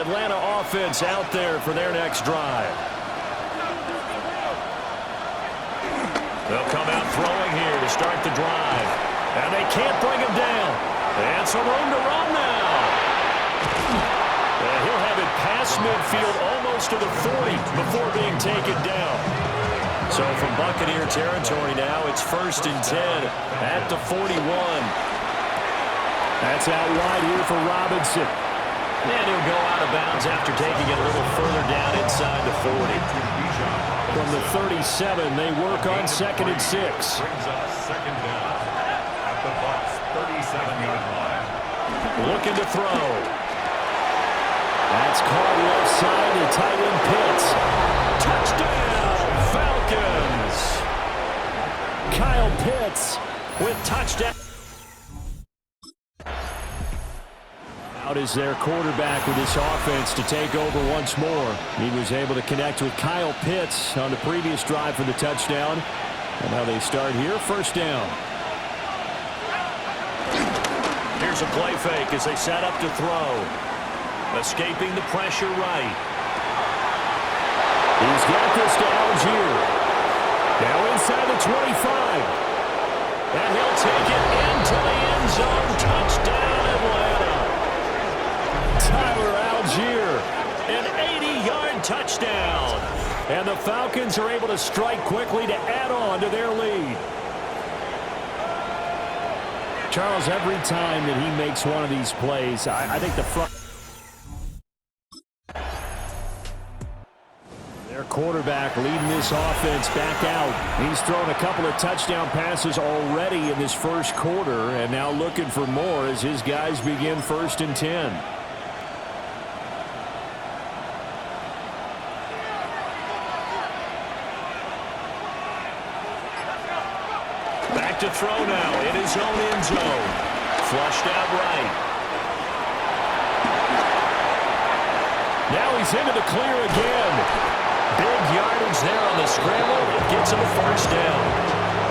Atlanta offense out there for their next drive. They'll come out throwing here to start the drive. And they can't bring him down. And some room to run now. And he'll have it past midfield almost to the 40 before being taken down. So from Buccaneer territory now, it's 1st and 10 at the 41. That's out wide here for Robinson. And he'll go out of bounds after taking it a little further down inside the 40. From the 37, they work on 2nd and 6. Brings up 2nd down at the Bucs 37-yard line. Looking to throw. That's caught left side to tight end Pitts. Touchdown, Falcons. Kyle Pitts with touchdown. Out is their quarterback with this offense to take over once more. He was able to connect with Kyle Pitts on the previous drive for the touchdown. And now they start here, 1st down. Here's a play fake as they set up to throw. Escaping the pressure right. He's got this to Algier. Now inside the 25. And he'll take it into the end zone. Touchdown, Atlanta. Tyler Algier, an 80-yard touchdown. And the Falcons are able to strike quickly to add on to their lead. Charles, every time that he makes one of these plays, I think the front... Their quarterback leading this offense back out. He's thrown a couple of touchdown passes already in this first quarter, and now looking for more as his guys begin 1st and 10. Back to throw now in his own end zone. Flushed out right. Now he's into the clear again. Big yardage there on the scramble. It gets him a 1st down.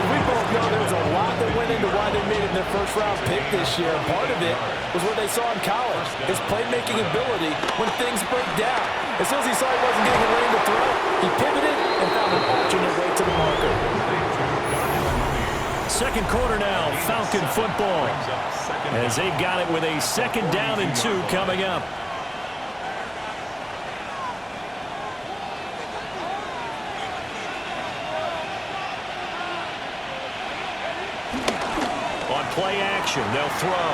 And we both know there was a lot that went into why they made it their 1st-round pick this year. Part of it was what they saw in college, his playmaking ability when things break down. As soon as he saw he wasn't getting a lane to throw, he pivoted and found an alternate way to the marker. 2nd quarter now, Falcon football. As they've got it with a 2nd down and 2 coming up. On play action, they'll throw.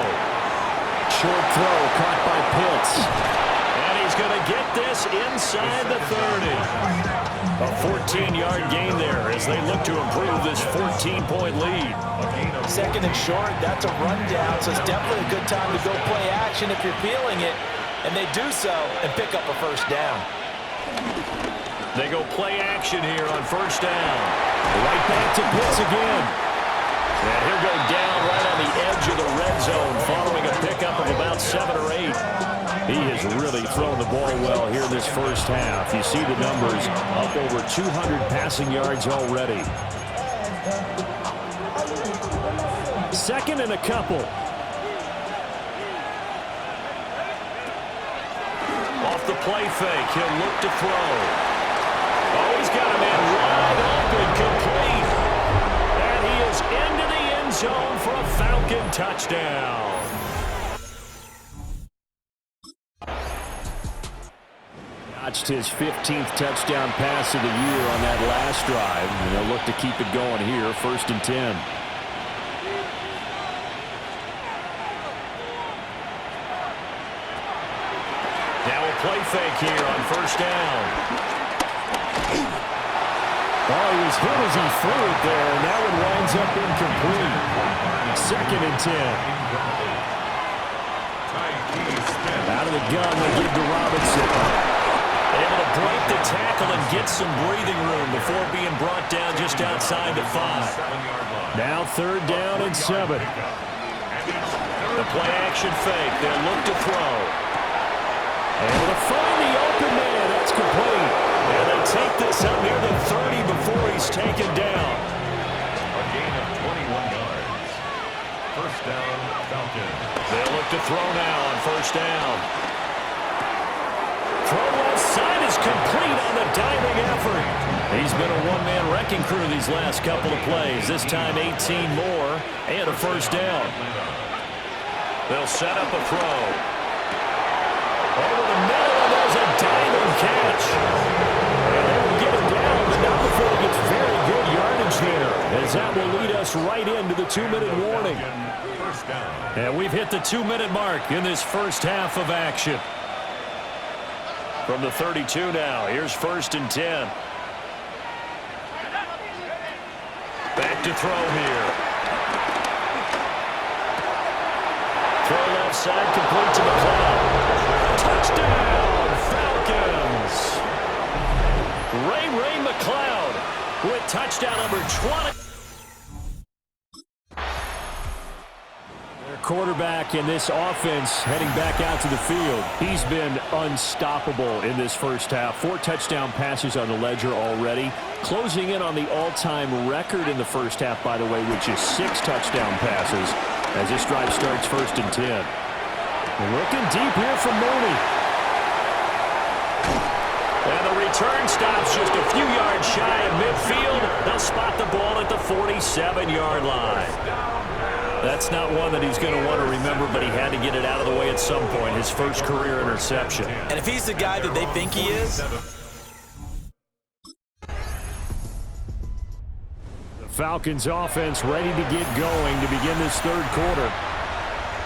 Short throw caught by Pitts. And he's going to get this inside the 30. A 14-yard gain there as they look to improve this 14-point lead. 2nd and short, that's a rundown, so it's definitely a good time to go play action if you're feeling it. And they do so and pick up a 1st down. They go play action here on 1st down. Right back to Pitts again. And he'll go down right on the edge of the red zone following a pickup of about 7 or 8. He has really thrown the ball well here this 1st half. You see the numbers, up over 200 passing yards already. 2nd and a couple. Off the play fake, he'll look to throw. Oh, he's got a man wide open, complete. And he is into the end zone for a Falcon touchdown. Notched his 15th touchdown pass of the year on that last drive. And they'll look to keep it going here, 1st and 10. Now a play fake here on 1st down. Oh, he was hit as he threw it there, and that one winds up incomplete. 2nd and 10. Out of the gun, they give to Robinson. Able to break the tackle and get some breathing room before being brought down just outside the 5. Now 3rd down and 7. The play action fake. They'll look to throw. Able to find the open man. That's complete. And they take this up near the 30 before he's taken down. A gain of 21 yards. 1st down, Falcons. They'll look to throw now on 1st down. complete on the diving effort. He's been a one-man wrecking crew these last couple of plays. This time 18 more and a first down. They'll set up a throw. Over the middle, and there's a diving catch. And they will get him down, but not before he gets very good yardage there, as that will lead us right into the 2-minute warning. And we've hit the 2-minute mark in this first half of action. From the 32 now, here's 1st and 10. Back to throw here. Throw left side, complete to McLeod. Touchdown, Falcons! Ray McLeod with touchdown number 20. Their quarterback in this offense heading back out to the field. He's been unstoppable in this first half. 4 touchdown passes on the ledger already. Closing in on the all-time record in the first half, by the way, which is 6 touchdown passes. As this drive starts 1st and 10. Looking deep here from Mooney. And the return stops just a few yards shy of midfield. They'll spot the ball at the 47-yard line. That's not one that he's going to want to remember, but he had to get it out of the way at some point. His first career interception. And if he's the guy that they think he is... Falcons offense ready to get going to begin this third quarter.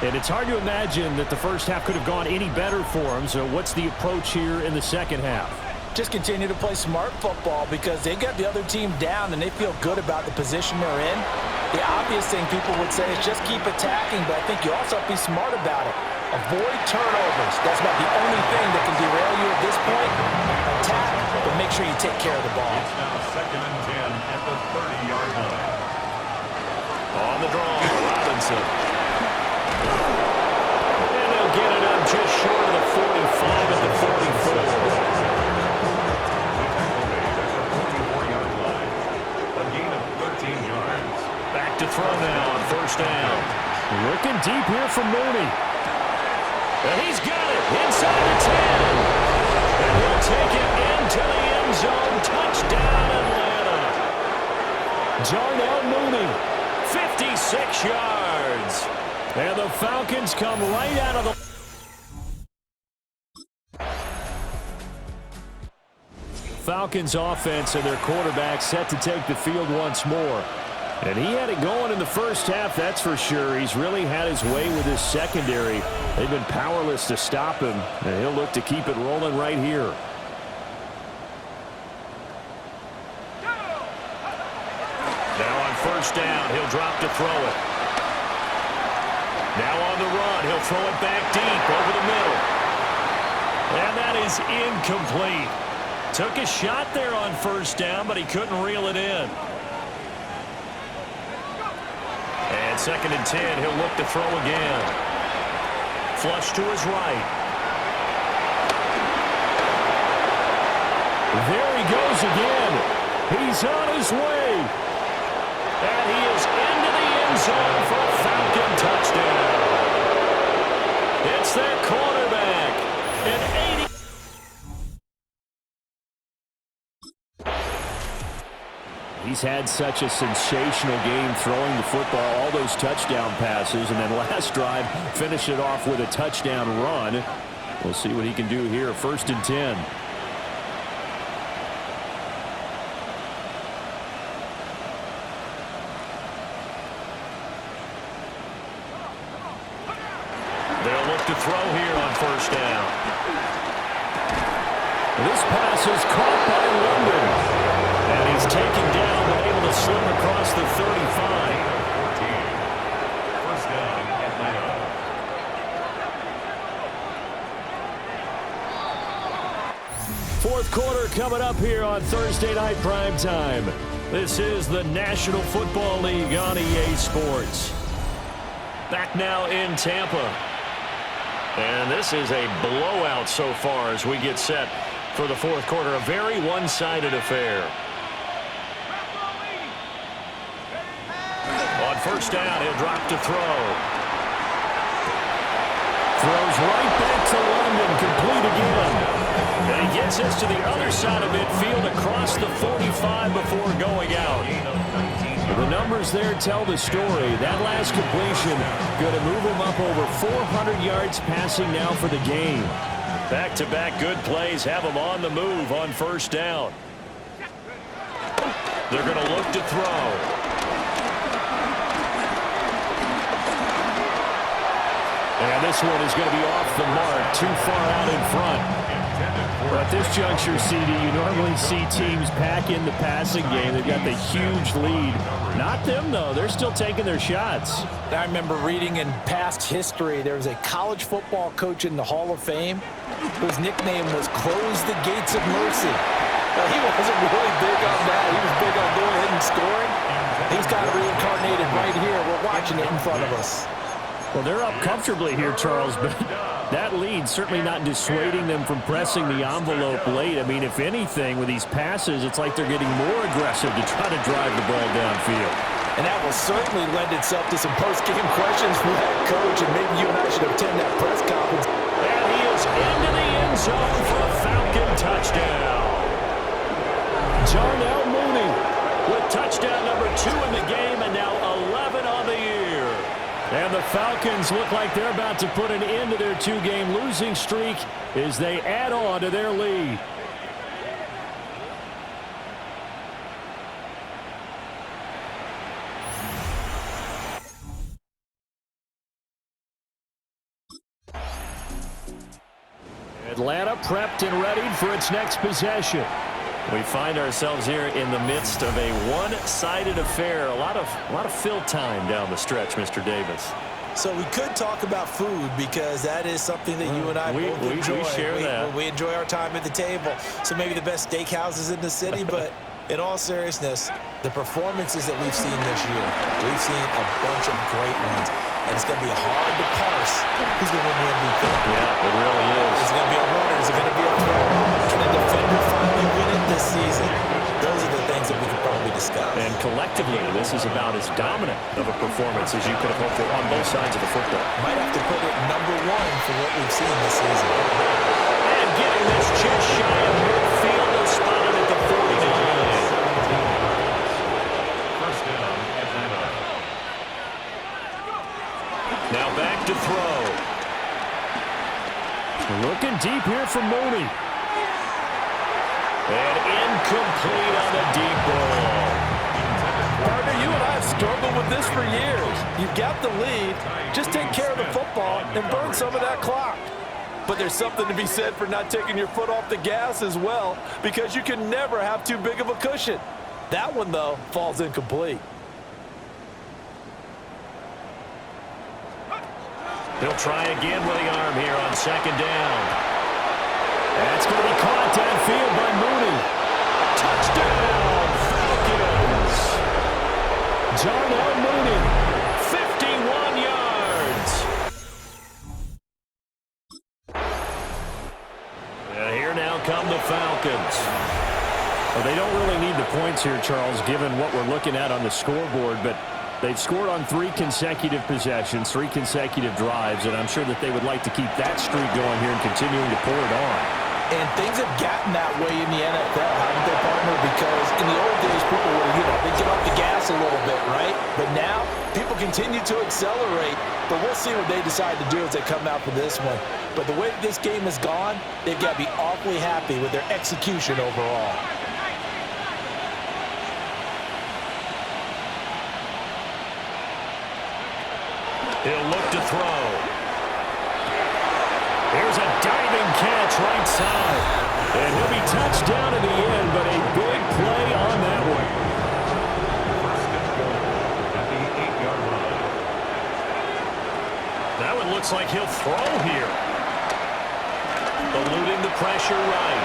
And it's hard to imagine that the first half could have gone any better for them. So what's the approach here in the second half? Just continue to play smart football because they got the other team down and they feel good about the position they're in. The obvious thing people would say is just keep attacking, but I think you also have to be smart about it. Avoid turnovers. That's about the only thing that can derail you at this point. Attack, but make sure you take care of the ball. It's now 2nd and 10 at the 30-yard line. On the draw, Robinson. And they'll get it up just short of the 45 at the 44. A gain of 13 yards. Back to throw now on 1st down. Looking deep here from Mooney. And he's got it inside the 10. And he'll take it into the end zone. Touchdown, Atlanta. Darnell Mooney, 56 yards. And the Falcons come right out of the... Falcons offense and their quarterback set to take the field once more. And he had it going in the first half, that's for sure. He's really had his way with his secondary. They've been powerless to stop him, and he'll look to keep it rolling right here. Now on 1st down, he'll drop to throw it. Now on the run, he'll throw it back deep over the middle. And that is incomplete. Took a shot there on 1st down, but he couldn't reel it in. And 2nd and 10, he'll look to throw again. Flush to his right. There he goes again. He's on his way. And he is into the end zone for a Falcon touchdown. It's their quarterback. An 80. He's had such a sensational game throwing the football, all those touchdown passes, and then last drive finished it off with a touchdown run. We'll see what he can do here. 1st and 10. They'll look to throw here on 1st down. This pass is caught by London. And he's taken down, but able to slip across the 35. 1st down, Atlanta. Fourth quarter coming up here on Thursday Night Prime Time. This is the National Football League on EA Sports. Back now in Tampa. And this is a blowout so far as we get set for the fourth quarter. A very one-sided affair. On 1st down, he'll drop to throw. Throws right back to London, complete again. And he gets us to the other side of midfield across the 45 before going out. The numbers there tell the story. That last completion going to move him up over 400 yards passing now for the game. Back-to-back good plays have him on the move on first down. They're going to look to throw. And this one is going to be off the mark, too far out in front. Well, at this juncture, CD, you normally see teams pack in the passing game. They've got the huge lead. Not them, though. They're still taking their shots. I remember reading in past history, there was a college football coach in the Hall of Fame whose nickname was Close the Gates of Mercy. Well, he wasn't really big on that. He was big on going ahead and scoring. He's got it reincarnated right here. We're watching it in front of us. Well, they're up comfortably here, Charles, but that lead certainly not dissuading them from pressing the envelope late. I mean, if anything, with these passes, it's like they're getting more aggressive to try to drive the ball downfield. And that will certainly lend itself to some post-game questions from that coach, and maybe you and I should attend that press conference. And he is into the end zone for a Falcon touchdown. Darnell Mooney with touchdown number 2 in the game, and now 11 on the year. And the Falcons look like they're about to put an end to their 2-game losing streak as they add on to their lead. Atlanta prepped and ready for its next possession. We find ourselves here in the midst of a one-sided affair. A lot of fill time down the stretch, Mr. Davis. So we could talk about food because that is something that you and I both enjoy. We share that. We enjoy our time at the table. So maybe the best steakhouses in the city, but in all seriousness, the performances that we've seen this year, we've seen a bunch of great ones. And it's going to be hard to parse who's going to win the MVP. Yeah, it really is. Is it going to be a runner? Is it going to be a thrower? Can a defender finally win it this season? Those are the things that we could probably discuss. And collectively, this is about as dominant of a performance as you could have hoped for on both sides of the football. Might have to put it number 1 for what we've seen this season. And getting this just shy of midfield, they'll spot it at the 49. First down, Atlanta. Now back to throw. Looking deep here for Mooney. And incomplete on the deep ball. Partner, you and I have struggled with this for years. You've got the lead. Just take care of the football and burn some of that clock. But there's something to be said for not taking your foot off the gas as well, because you can never have too big of a cushion. That one, though, falls incomplete. He'll try again with the arm here on second down. That's going to be caught downfield by Mooney. Touchdown, Falcons. Darnell Mooney, 51 yards. And here now come the Falcons. Well, they don't really need the points here, Charles, given what we're looking at on the scoreboard, but they've scored on 3 consecutive possessions, 3 consecutive drives, and I'm sure that they would like to keep that streak going here and continuing to pour it on. And things have gotten that way in the NFL, haven't they, partner? Because in the old days, people would, they get off the gas a little bit, right? But now, people continue to accelerate, but we'll see what they decide to do as they come out for this one. But the way this game has gone, they've got to be awfully happy with their execution overall. He'll look to throw. Here's a diving catch right side. And he'll be touched down in the end, but a big play on that one. First and goal at the 8-yard line. That one looks like he'll throw here. Eluding the pressure right.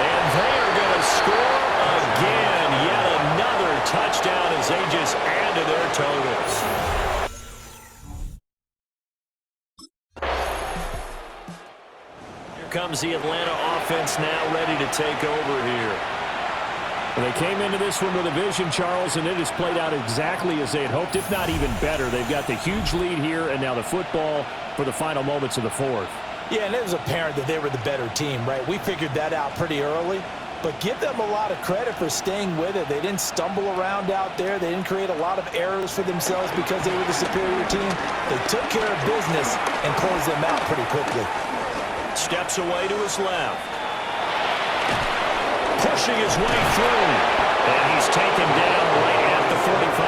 And they are going to score again. Yet another touchdown as they just add to their totals. Comes the Atlanta offense now ready to take over here. Well, they came into this one with a vision, Charles, and it has played out exactly as they had hoped, if not even better. They've got the huge lead here, and now the football for the final moments of the fourth. Yeah, and it was apparent that they were the better team, right? We figured that out pretty early. But give them a lot of credit for staying with it. They didn't stumble around out there. They didn't create a lot of errors for themselves because they were the superior team. They took care of business and closed them out pretty quickly. Steps away to his left. Pushing his way through. And he's taken down right at the 45.